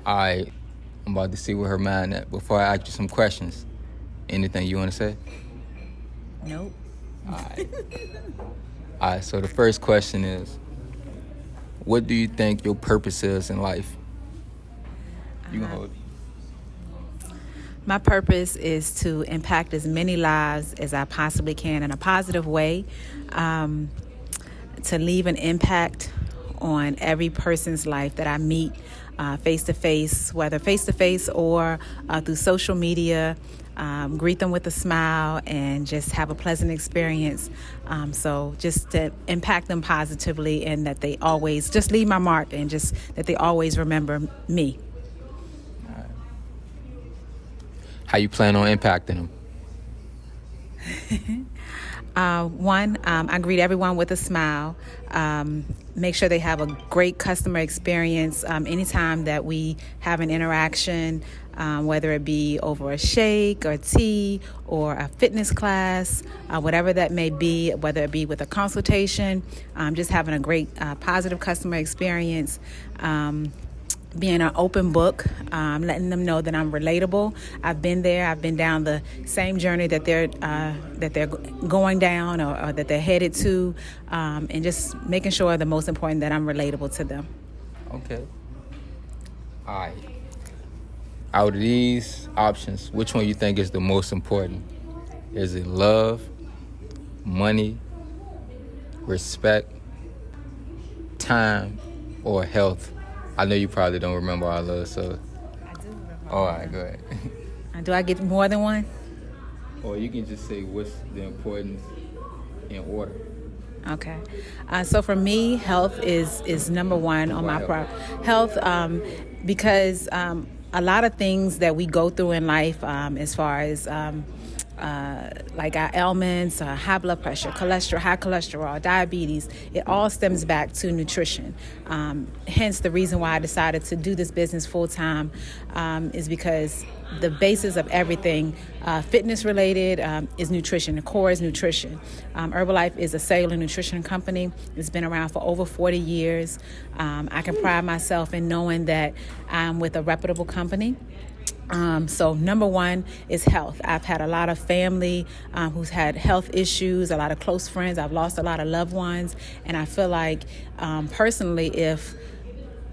I'm about to see where her mind at. Before I ask you some questions, anything you want to say? Nope. All right, so the first question is, what do you think your purpose is in life? You can hold it. My purpose is to impact as many lives as I possibly can in a positive way, to leave an impact on every person's life that I meet face-to-face, whether face-to-face or through social media. Greet them with a smile and just have a pleasant experience. So just to impact them positively, and that they always just leave my mark, and just that they always remember me. How you plan on impacting them? One, I greet everyone with a smile. Make sure they have a great customer experience anytime that we have an interaction, whether it be over a shake or tea or a fitness class, whatever that may be, whether it be with a consultation, just having a great positive customer experience. Being an open book, letting them know that I'm relatable. I've been there. I've been down the same journey that they're going down, or that they're headed to, and just making sure, the most important, that I'm relatable to them. Okay. All right. Out of these options, which one you think is the most important? Is it love, money, respect, time, or health? I know you probably don't remember all those, so. I do remember. All right, go ahead. Do I get more than one? Or you can just say what's the importance in order. Okay. So for me, health is number one on my health, because a lot of things that we go through in life, as far as like our ailments, high blood pressure, cholesterol, high cholesterol, diabetes, it all stems back to nutrition. Hence the reason why I decided to do this business full time, is because the basis of everything fitness related is nutrition. The core is nutrition. Herbalife is a cellular nutrition company. It's been around for over 40 years. I can pride myself in knowing that I'm with a reputable company. So number one is health. I've had a lot of family who's had health issues, a lot of close friends. I've lost a lot of loved ones. And I feel like personally, if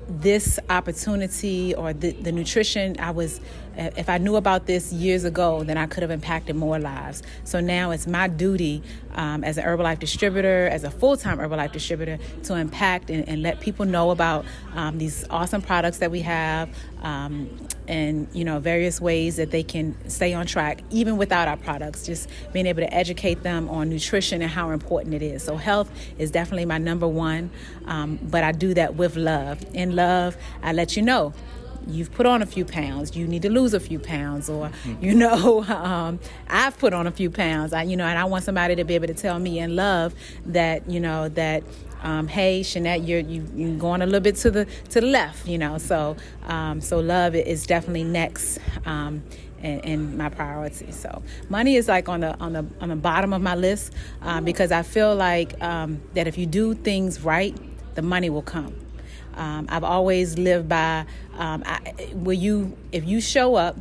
this opportunity or the nutrition, if I knew about this years ago, then I could have impacted more lives. So now it's my duty as an Herbalife distributor, as a full-time Herbalife distributor, to impact and let people know about these awesome products that we have, and various ways that they can stay on track even without our products. Just being able to educate them on nutrition and how important it is. So health is definitely my number one, but I do that with love. In love, I let you know, you've put on a few pounds, you need to lose a few pounds, or I've put on a few pounds, and I want somebody to be able to tell me in love that hey, Shanette, you're going a little bit to the left, so love is definitely next in my priority. So money is like on the bottom of my list, because I feel like that if you do things right, the money will come. I've always lived by if you show up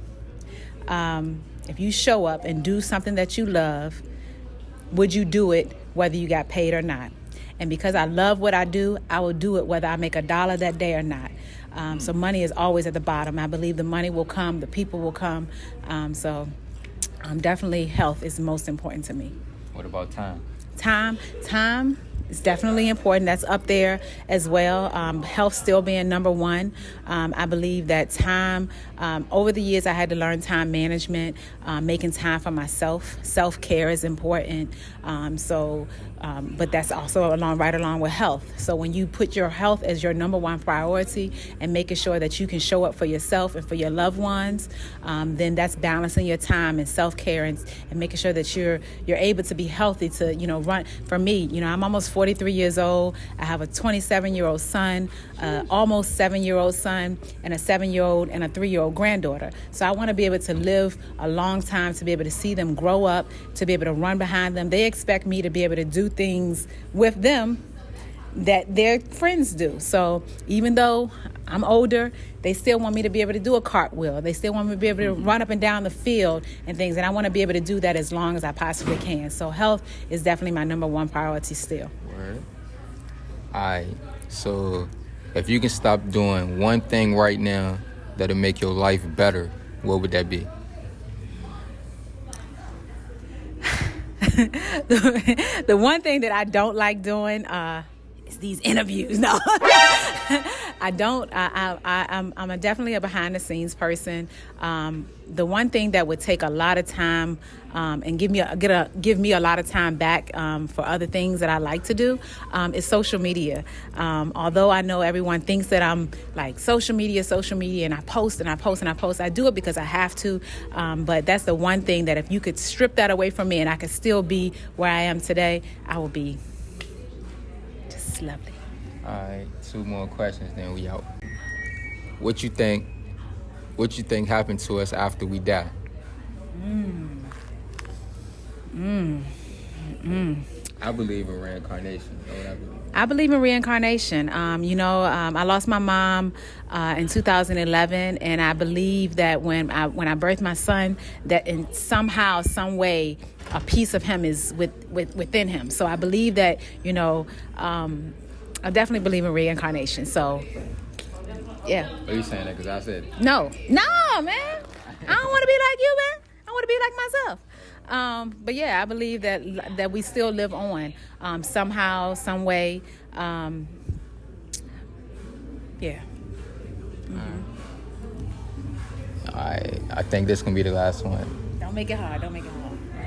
and do something that you love, would you do it whether you got paid or not? And because I love what I do, I will do it whether I make $1 that day or not. So money is always at the bottom. I believe the money will come, the people will come. So definitely health is most important to me. What about time? Time is definitely important. That's up there as well. Health still being number one. I believe that time, over the years I had to learn time management, making time for myself. Self-care is important. But that's also right along with health. So when you put your health as your number one priority and making sure that you can show up for yourself and for your loved ones, then that's balancing your time and self-care and making sure that you're able to be healthy to, run. For me, I'm almost 43 years old. I have a 27-year-old son, almost 7-year-old son, and a 7-year-old and a 3-year-old granddaughter. So I want to be able to live a long time, to be able to see them grow up, to be able to run behind them. They expect me to be able to do things with them that their friends do. So even though I'm older, they still want me to be able to do a cartwheel. They still want me to be able to run up and down the field and things. And I want to be able to do that as long as I possibly can. So health is definitely my number one priority still. Word. All right. So if you can stop doing one thing right now that'll make your life better, what would that be? The one thing that I don't like doing is these interviews. No, I don't. I'm definitely a behind the scenes person. The one thing that would take a lot of time and give me a lot of time back for other things that I like to do is social media. Although I know everyone thinks that I'm like social media, and I post. I do it because I have to. But that's the one thing that if you could strip that away from me and I could still be where I am today, I will be just lovely. All right, 2 more questions, then we out. What you think happened to us after we die? I believe in reincarnation. You know what I believe? I believe in reincarnation. I lost my mom in 2011, and I believe that when I birthed my son, that in somehow, some way, a piece of him is within him. So I believe that, I definitely believe in reincarnation. So, yeah. Are you saying that because I said No, man. I don't want to be like you, man. I want to be like myself. But yeah, I believe that we still live on somehow, some way. Yeah. Mm-hmm. I think this can be the last one. Don't make it hard.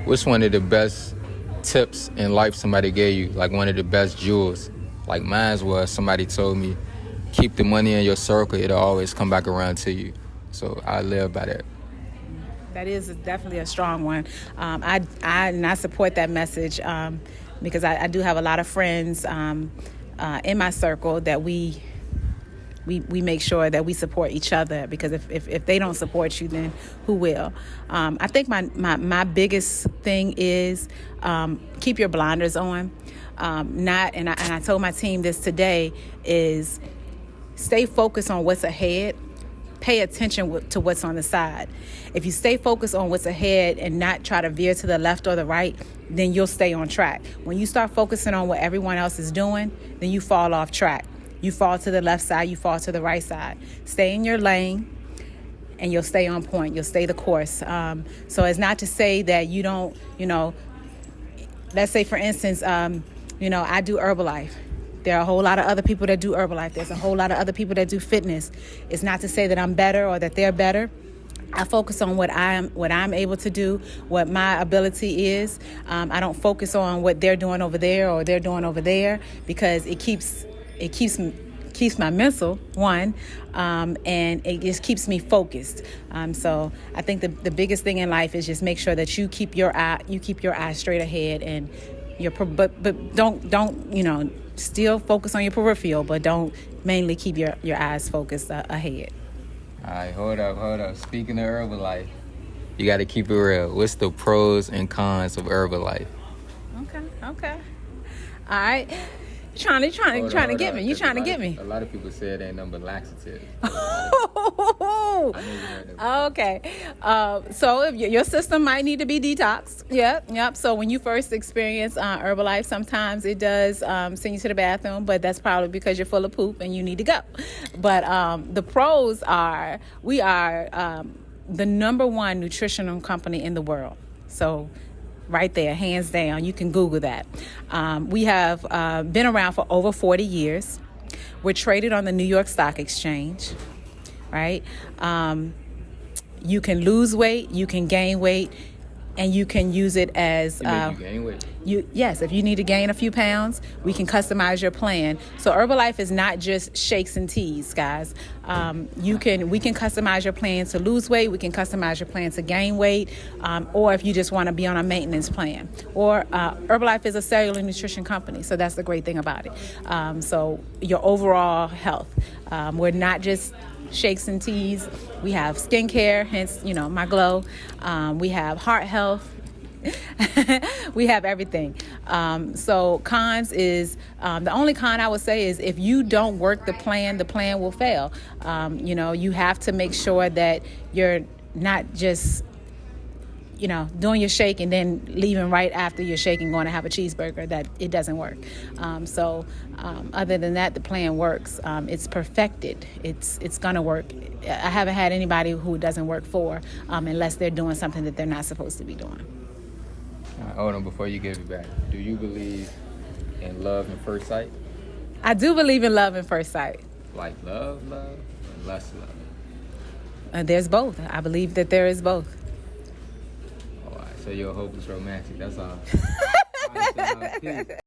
What's one of the best tips in life somebody gave you? Like one of the best jewels? Like mine was somebody told me, keep the money in your circle. It'll always come back around to you. So I live by that. That is definitely a strong one. I support that message because I do have a lot of friends in my circle that we make sure that we support each other, because if they don't support you, then who will? I think my biggest thing is keep your blinders on. I told my team this today, is stay focused on what's ahead. Pay attention to what's on the side. If you stay focused on what's ahead and not try to veer to the left or the right, then you'll stay on track. When you start focusing on what everyone else is doing, then you fall off track. You fall to the left side, you fall to the right side. Stay in your lane and you'll stay on point. You'll stay the course. So it's not to say that you don't, let's say for instance, I do Herbalife. There are a whole lot of other people that do Herbalife. There's a whole lot of other people that do fitness. It's not to say that I'm better or that they're better. I focus on what I'm able to do, what my ability is. I don't focus on what they're doing over there or they're doing over there, because it keeps my mental one, and it just keeps me focused. So I think the biggest thing in life is just make sure that you keep your eye straight ahead, and but don't still focus on your peripheral, but don't mainly keep your eyes focused ahead. All right, hold up. Speaking of Herbalife, you got to keep it real. What's the pros and cons of Herbalife? Okay. All right. Trying to get me. You trying to get me. A lot of people say it ain't nothing but laxatives. Okay. So if your system might need to be detoxed. Yep. So when you first experience Herbalife, sometimes it does send you to the bathroom, but that's probably because you're full of poop and you need to go. But the pros are, we are the number one nutritional company in the world. So right there, hands down. You can Google that. We have been around for over 40 years. We're traded on the New York Stock Exchange, right? You can lose weight, you can gain weight, and you can use it as you gain weight. Yes, if you need to gain a few pounds, we can customize your plan. So Herbalife is not just shakes and teas, guys. We can customize your plan to lose weight. We can customize your plan to gain weight, or if you just want to be on a maintenance plan. Or Herbalife is a cellular nutrition company, so that's the great thing about it. So your overall health. We're not just shakes and teas. We have skincare, hence my glow. We have heart health. We have everything. So cons is, the only con I would say is if you don't work the plan will fail. You have to make sure that you're not just doing your shake and then leaving right after your shake and going to have a cheeseburger. That it doesn't work. Other than that, the plan works. It's perfected. It's gonna work. I haven't had anybody who doesn't work for, unless they're doing something that they're not supposed to be doing. Hold on, before you give it back, do you believe in love at first sight? I do believe in love at first sight. Like love, and lust, love? There's both. I believe that there is both. All right, so you're a hopeless romantic. That's all. All right, so, peace.